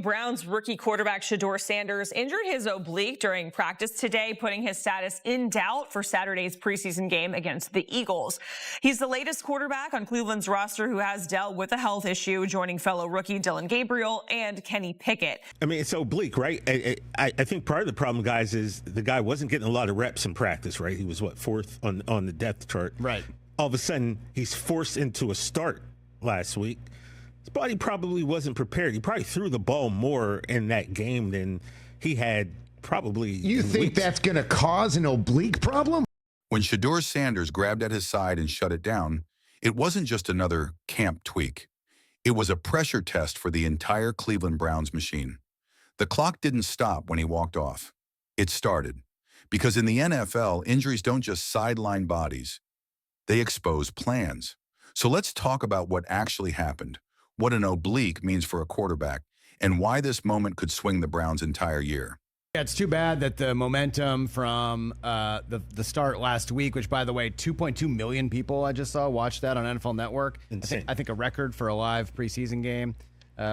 Browns rookie quarterback Shedeur Sanders injured his oblique during practice today, putting his status in doubt for Saturday's preseason game against the Eagles. He's the latest quarterback on Cleveland's roster who has dealt with a health issue, joining fellow rookie Dillon Gabriel and Kenny Pickett. I mean, it's oblique, right? I think part of the problem, guys, is the guy wasn't getting a lot of reps in practice, right? He was, fourth on the depth chart. Right. All of a sudden, he's forced into a start last week. His body probably wasn't prepared. He probably threw the ball more in that game than he had probably. You think that's going to cause an oblique problem? When Shedeur Sanders grabbed at his side and shut it down, it wasn't just another camp tweak. It was a pressure test for the entire Cleveland Browns machine. The clock didn't stop when he walked off. It started. Because in the NFL, injuries don't just sideline bodies. They expose plans. So let's talk about what actually happened, what an oblique means for a quarterback, and why this moment could swing the Browns' entire year. Yeah, it's too bad that the momentum from the start last week, which, by the way, 2.2 million people I just saw watched that on NFL Network. Insane. I think a record for a live preseason game.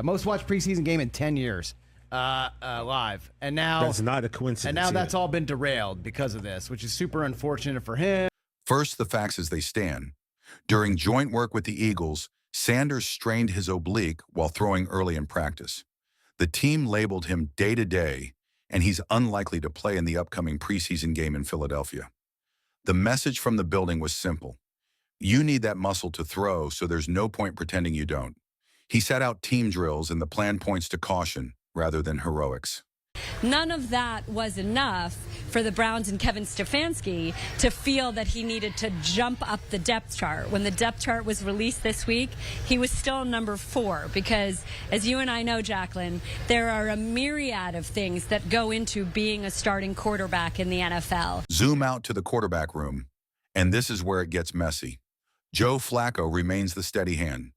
Most watched preseason game in 10 years live. And now that's not a coincidence. And now that's all been derailed because of this, which is super unfortunate for him. First, the facts as they stand. During joint work with the Eagles, Sanders strained his oblique while throwing early in practice. The team labeled him day-to-day, and he's unlikely to play in the upcoming preseason game in Philadelphia. The message from the building was simple. You need that muscle to throw, so there's no point pretending you don't. He set out team drills, and the plan points to caution rather than heroics. None of that was enough for the Browns and Kevin Stefanski to feel that he needed to jump up the depth chart. When the depth chart was released this week, he was still number 4 because, as you and I know, Jacqueline, there are a myriad of things that go into being a starting quarterback in the NFL. Zoom out to the quarterback room, and this is where it gets messy. Joe Flacco remains the steady hand.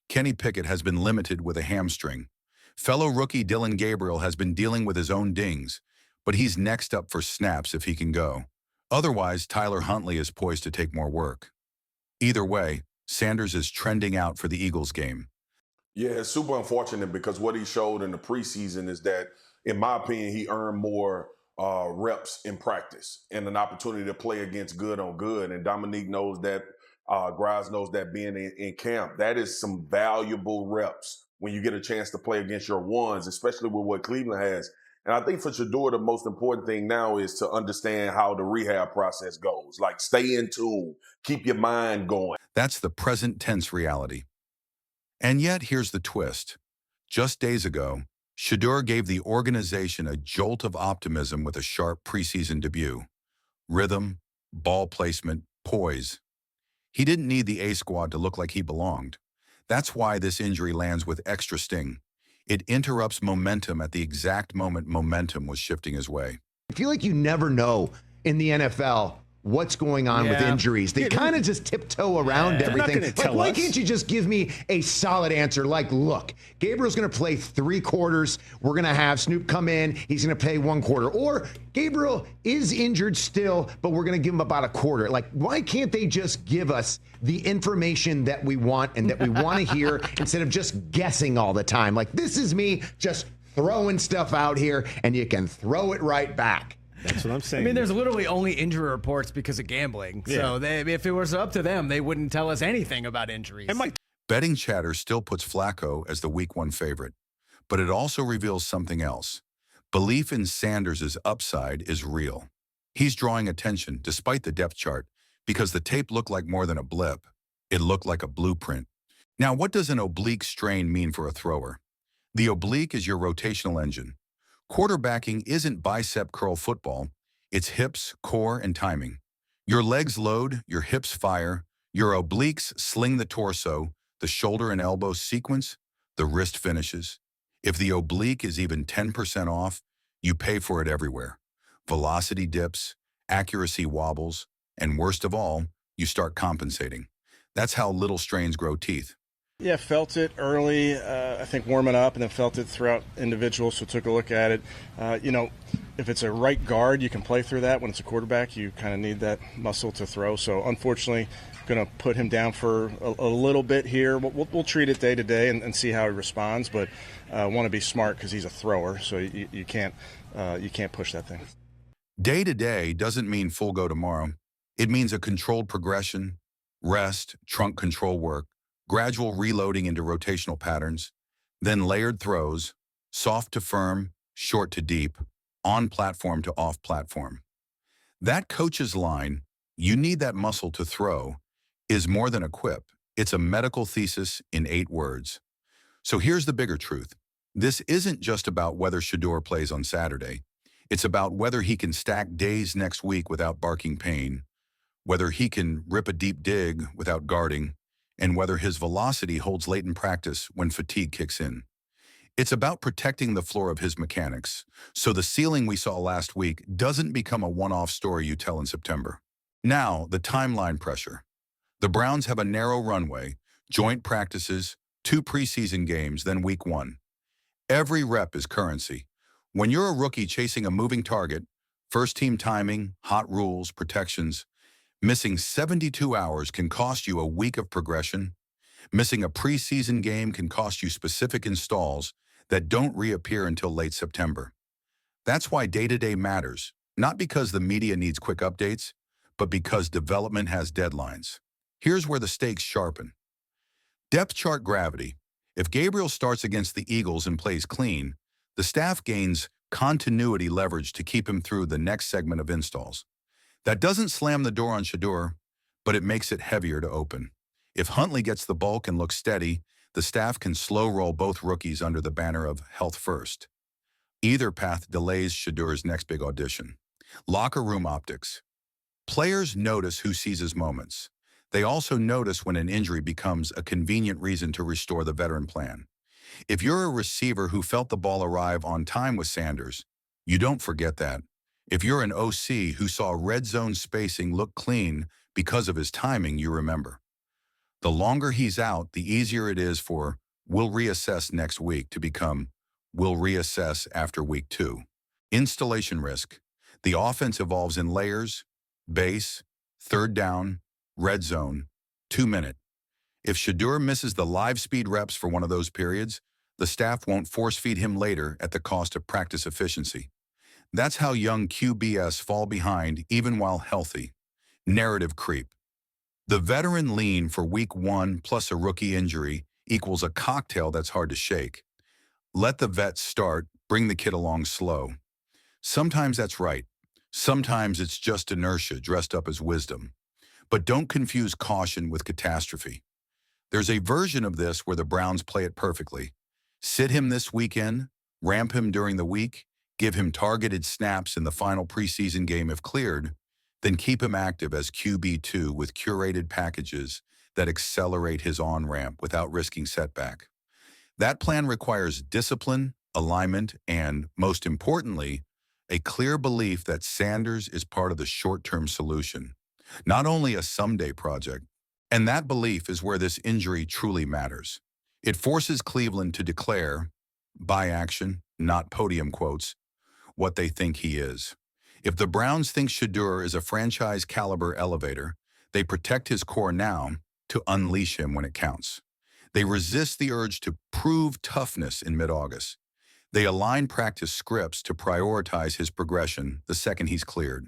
Kenny Pickett has been limited with a hamstring. Fellow rookie Dillon Gabriel has been dealing with his own dings, but he's next up for snaps if he can go. Otherwise, Huntley is poised to take more work. Either way, Sanders is trending out for the Eagles game. Yeah, it's super unfortunate because what he showed in the preseason is that, in my opinion, he earned more reps in practice and an opportunity to play against good on good. And Dominique knows that, Graz knows that being in camp, that is some valuable reps when you get a chance to play against your ones, especially with what Cleveland has. And I think for Shedeur, the most important thing now is to understand how the rehab process goes. Like, stay in tune, keep your mind going. That's the present tense reality. And yet, here's the twist. Just days ago, Shedeur gave the organization a jolt of optimism with a sharp preseason debut. Rhythm, ball placement, poise. He didn't need the A squad to look like he belonged. That's why this injury lands with extra sting. It interrupts momentum at the exact moment momentum was shifting his way. I feel like you never know in the NFL what's going on with injuries. They kind of just tiptoe around everything. Like, why can't you just give me a solid answer? Like, look, Gabriel's going to play 3 quarters. We're going to have Snoop come in. He's going to play 1 quarter. Or Gabriel is injured still, but we're going to give him about a quarter. Like, why can't they just give us the information that we want and that we want to hear instead of just guessing all the time? Like, this is me just throwing stuff out here, and you can throw it right back. That's what I'm saying. I mean, there's literally only injury reports because of gambling. Yeah. So if it was up to them, they wouldn't tell us anything about injuries. Betting chatter still puts Flacco as the Week 1 favorite, but it also reveals something else. Belief in Sanders' upside is real. He's drawing attention despite the depth chart because the tape looked like more than a blip. It looked like a blueprint. Now, what does an oblique strain mean for a thrower? The oblique is your rotational engine. Quarterbacking isn't bicep curl football. It's hips, core, and timing. Your legs load, your hips fire, your obliques sling the torso, the shoulder and elbow sequence, the wrist finishes. If the oblique is even 10% off, you pay for it everywhere. Velocity dips, accuracy wobbles, and worst of all, you start compensating. That's how little strains grow teeth. Yeah, felt it early, I think warming up, and then felt it throughout individuals, so took a look at it. If it's a right guard, you can play through that. When it's a quarterback, you kind of need that muscle to throw. So unfortunately, going to put him down for a little bit here. We'll treat it day to day and see how he responds, but want to be smart because he's a thrower, so you can't push that thing. Day to day doesn't mean full go tomorrow. It means a controlled progression, rest, trunk control work, gradual reloading into rotational patterns, then layered throws, soft to firm, short to deep, on platform to off platform. That coach's line, "You need that muscle to throw," is more than a quip. It's a medical thesis in 8 words. So here's the bigger truth. This isn't just about whether Shedeur plays on Saturday. It's about whether he can stack days next week without barking pain, whether he can rip a deep dig without guarding, and whether his velocity holds late in practice when fatigue kicks in. It's about protecting the floor of his mechanics, so the ceiling we saw last week doesn't become a one-off story you tell in September. Now, the timeline pressure. The Browns have a narrow runway, joint practices, 2 preseason games, then week 1. Every rep is currency. When you're a rookie chasing a moving target, first-team timing, hot rules, protections, missing 72 hours can cost you a week of progression. Missing a preseason game can cost you specific installs that don't reappear until late September. That's why day-to-day matters, not because the media needs quick updates, but because development has deadlines. Here's where the stakes sharpen. Depth chart gravity. If Gabriel starts against the Eagles and plays clean, the staff gains continuity leverage to keep him through the next segment of installs. That doesn't slam the door on Shedeur, but it makes it heavier to open. If Huntley gets the bulk and looks steady, the staff can slow roll both rookies under the banner of health first. Either path delays Shedeur's next big audition. Locker room optics. Players notice who seizes moments. They also notice when an injury becomes a convenient reason to restore the veteran plan. If you're a receiver who felt the ball arrive on time with Sanders, you don't forget that. If you're an OC who saw red zone spacing look clean because of his timing, you remember. The longer he's out, the easier it is for "we'll reassess next week" to become "we'll reassess after week 2. Installation risk. The offense evolves in layers, base, third down, red zone, 2-minute. If Shedeur misses the live speed reps for one of those periods, the staff won't force feed him later at the cost of practice efficiency. That's how young QBs fall behind even while healthy. Narrative creep. The veteran lean for week 1 plus a rookie injury equals a cocktail that's hard to shake. Let the vet start, bring the kid along slow. Sometimes that's right. Sometimes it's just inertia dressed up as wisdom. But don't confuse caution with catastrophe. There's a version of this where the Browns play it perfectly. Sit him this weekend, ramp him during the week, give him targeted snaps in the final preseason game if cleared, then keep him active as QB2 with curated packages that accelerate his on-ramp without risking setback. That plan requires discipline, alignment, and, most importantly, a clear belief that Sanders is part of the short-term solution, not only a someday project. And that belief is where this injury truly matters. It forces Cleveland to declare, by action, not podium quotes, what they think he is. If the Browns think Shedeur is a franchise-caliber elevator, they protect his core now to unleash him when it counts. They resist the urge to prove toughness in mid-August. They align practice scripts to prioritize his progression the second he's cleared.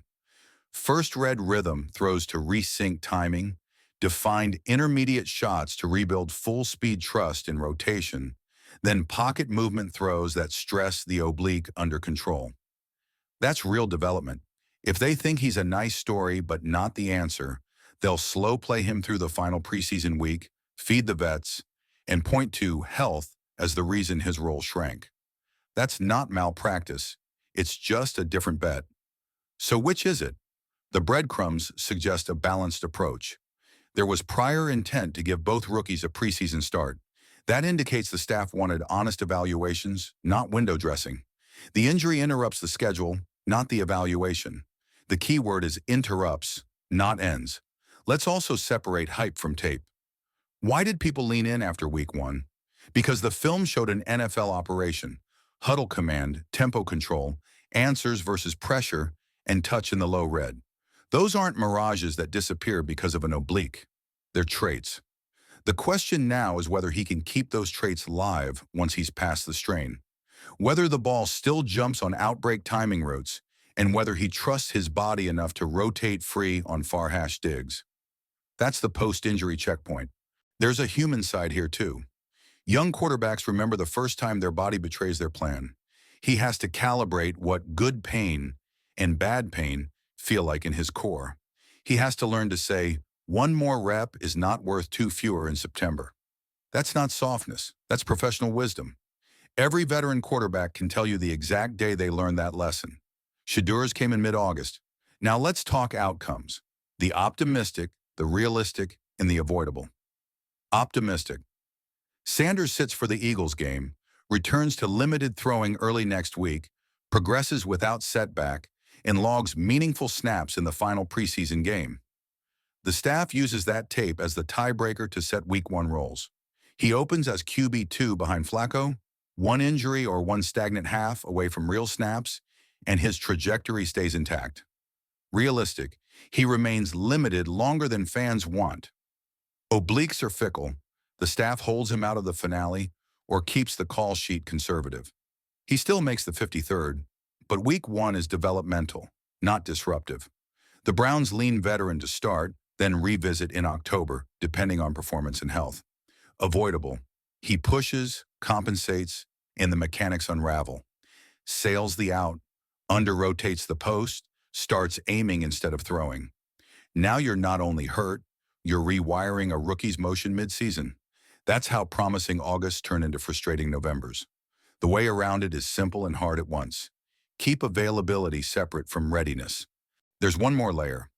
First read rhythm throws to resync timing, defined intermediate shots to rebuild full-speed trust in rotation, then pocket movement throws that stress the oblique under control. That's real development. If they think he's a nice story but not the answer, they'll slow play him through the final preseason week, feed the vets, and point to health as the reason his role shrank. That's not malpractice. It's just a different bet. So which is it? The breadcrumbs suggest a balanced approach. There was prior intent to give both rookies a preseason start. That indicates the staff wanted honest evaluations, not window dressing. The injury interrupts the schedule, not the evaluation. The key word is interrupts, not ends. Let's also separate hype from tape. Why did people lean in after week 1? Because the film showed an NFL operation, huddle command, tempo control, answers versus pressure, and touch in the low red. Those aren't mirages that disappear because of an oblique. They're traits. The question now is whether he can keep those traits live once he's past the strain, whether the ball still jumps on outbreak timing routes, and whether he trusts his body enough to rotate free on far hash digs. That's the post-injury checkpoint. There's a human side here too. Young quarterbacks remember the first time their body betrays their plan. He has to calibrate what good pain and bad pain feel like in his core. He has to learn to say, one more rep is not worth two fewer in September. That's not softness. That's professional wisdom. Every veteran quarterback can tell you the exact day they learned that lesson. Shedeur's came in mid-August. Now let's talk outcomes. The optimistic, the realistic, and the avoidable. Optimistic. Sanders sits for the Eagles game, returns to limited throwing early next week, progresses without setback, and logs meaningful snaps in the final preseason game. The staff uses that tape as the tiebreaker to set Week 1 roles. He opens as QB2 behind Flacco, one injury or one stagnant half away from real snaps, and his trajectory stays intact. Realistic, he remains limited longer than fans want. Obliques are fickle. The staff holds him out of the finale or keeps the call sheet conservative. He still makes the 53rd, but Week 1 is developmental, not disruptive. The Browns lean veteran to start, then revisit in October, depending on performance and health. Avoidable. He pushes, compensates, and the mechanics unravel. Sails the out, under-rotates the post, starts aiming instead of throwing. Now you're not only hurt, you're rewiring a rookie's motion mid-season. That's how promising Augusts turn into frustrating Novembers. The way around it is simple and hard at once. Keep availability separate from readiness. There's one more layer,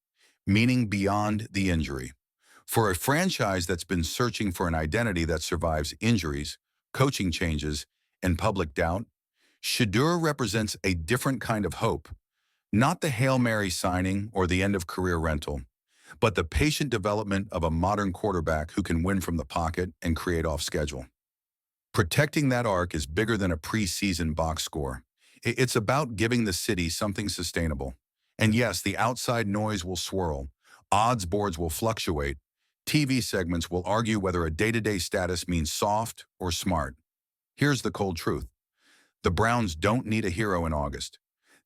meaning beyond the injury. For a franchise that's been searching for an identity that survives injuries, coaching changes, and public doubt, Shedeur represents a different kind of hope. Not the Hail Mary signing or the end of career rental, but the patient development of a modern quarterback who can win from the pocket and create off schedule. Protecting that arc is bigger than a preseason box score. It's about giving the city something sustainable. And yes, the outside noise will swirl. Odds boards will fluctuate. TV segments will argue whether a day-to-day status means soft or smart. Here's the cold truth. The Browns don't need a hero in August.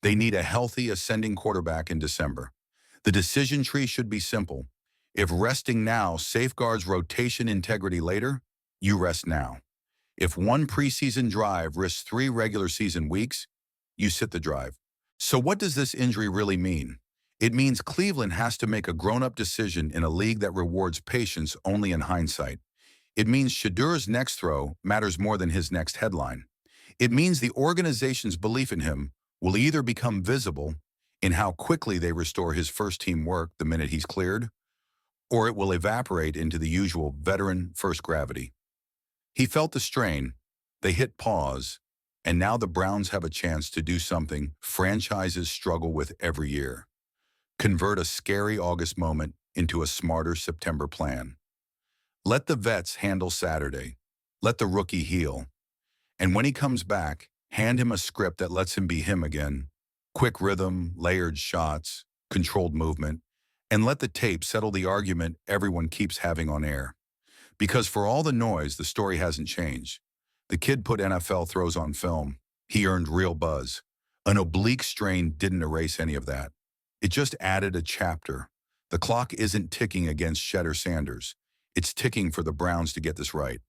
They need a healthy, ascending quarterback in December. The decision tree should be simple. If resting now safeguards rotation integrity later, you rest now. If one preseason drive risks 3 regular season weeks, you sit the drive. So what does this injury really mean? It means Cleveland has to make a grown-up decision in a league that rewards patience only in hindsight. It means Shedeur's next throw matters more than his next headline. It means the organization's belief in him will either become visible in how quickly they restore his first-team work the minute he's cleared, or it will evaporate into the usual veteran first gravity. He felt the strain, they hit pause, and now the Browns have a chance to do something franchises struggle with every year. Convert a scary August moment into a smarter September plan. Let the vets handle Saturday. Let the rookie heal. And when he comes back, hand him a script that lets him be him again. Quick rhythm, layered shots, controlled movement, and let the tape settle the argument everyone keeps having on air. Because for all the noise, the story hasn't changed. The kid put NFL throws on film. He earned real buzz. An oblique strain didn't erase any of that. It just added a chapter. The clock isn't ticking against Shedeur Sanders. It's ticking for the Browns to get this right.